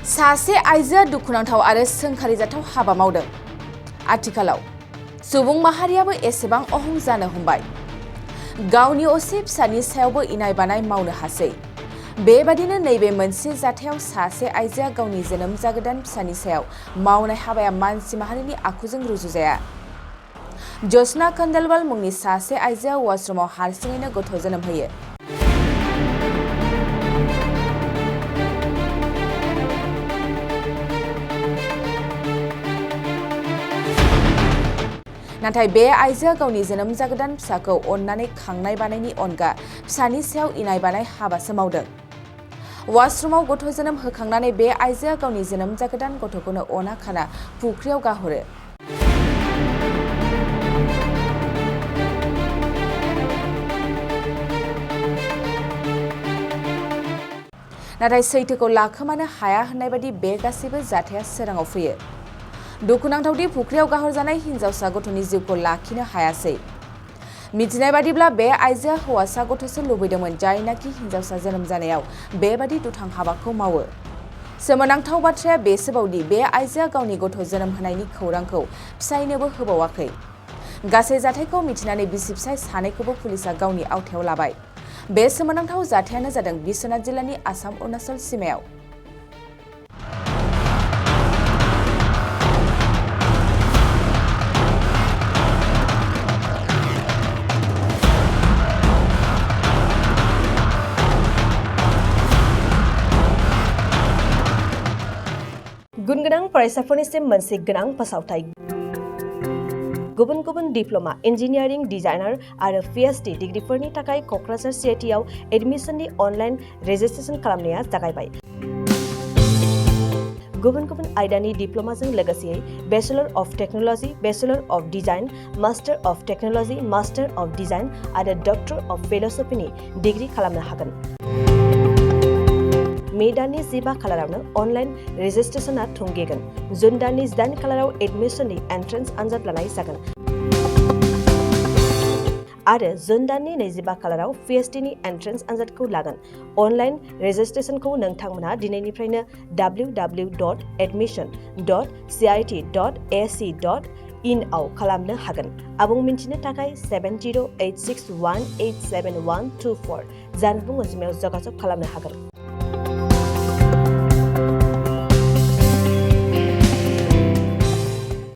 सासे आइजोआ दुखुनांथाव आरो सोंखारिजाथाव हाबा मावदों। आथिखालाव सुबुं माहारियाबो एसेबां अहं जानो हमबाय। गावनि असे फिसानि सायावबो इनाय बानाय मावनो हासै। बेबादिनो नैबे मोनसे जाथायाव सासे आइजोआ गावनि जोनोम जागोदान फिसानि सायाव मावनाय हाबाया मानसि माहारिनि आखुजों रुजुजाया। जसना खंडेलवाल मुंनि सासे आइजोआ वाशरुमाव हारसिङैनो गथ' जोनोम होयो। नाथाय बे आइजोआ गावनि जोनोम जागोदान फिसाखौ अननानै खांनाय बानायनि अनगा फिसानि सायाव इनाय बानाय हाबासो मावदों। वाशरुमाव गथ' जोनोम होखांनानै बे आइजोआ गावनि जोनोम जागोदान गथ'खौनो अना खाना फुख्रियाव गारहरो। नाथाय सैथोखौ लाखोमानो हाया होननाय बादि बे गासैबो जाथाया सोराङाव फैयो। दुखुनांथावदि फुख्रियाव गाहरजानाय हिन्जावसा गथ'नि जिउखौ लाखिनो हायासै। मिथिनाय बादिब्ला बे आइजोआ हौवासा गथ'सो लुबैदोंमोन, जायनाखि हिन्जावसा जोनोम जानायाव बेबादि दुथां हाबाखौ मावो। सोमोनांथाव बाथ्राया बेसोबावदि बे आइजोआ गावनि गथ' जोनोम होनायनि खौरांखौ फिसायनोबो होबावाखै। गासै जाथायखौ मिथिनानै बिसि फिसाय सानैखौबो पुलिसआ गावनि आवथायाव लाबाय। बे सोमोनांथाव जाथायानो जादों बिश्वनाथ जिल्लानि आसाम-अरुणाचल सिमायाव। गुन गोनां फरायसाफोरनिसिम मोनसे गोनां फोसावथाय। गुबुन गुबुन डिप्ल'मा, इन्जिनियारिं, डिजाइनार आरो PhD डिग्रीफोरनि थाखाय क'क्राझार CITआव एडमिशननि अनलाइन रेजिस्ट्रेशन खालामनाया जागायबाय। गुबुन गुबुन आयदानि डिप्ल'माजों लोगोसेयै bachelor of technology, bachelor of design, master of technology, master of design आरो डक्टर अफ फिल'सफिनि डिग्री खालामनो हागोन। मे दाननि 15 खालारावनो अनलाइन रेजिस्ट्रेशनआ थुंगेगोन। जुन दाननि 8 खालाराव एडमिशननि एन्ट्रेन्स आनजाद लानाय जागोन। आरो जुन दाननि 25 खालाराव PhDनि एन्ट्रेन्स आनजादखौ लागोन। अनलाइन रेजिस्ट्रेशनखौ नोंथांमोनहा दिनैनिफ्रायनो www.admission.cit.ac.in आव खालामनो हागोन। आबुं मिन्थिनो थाखाय 7086187124 जानबुं अनजिमायाव जगाजग खालामनो हागोन।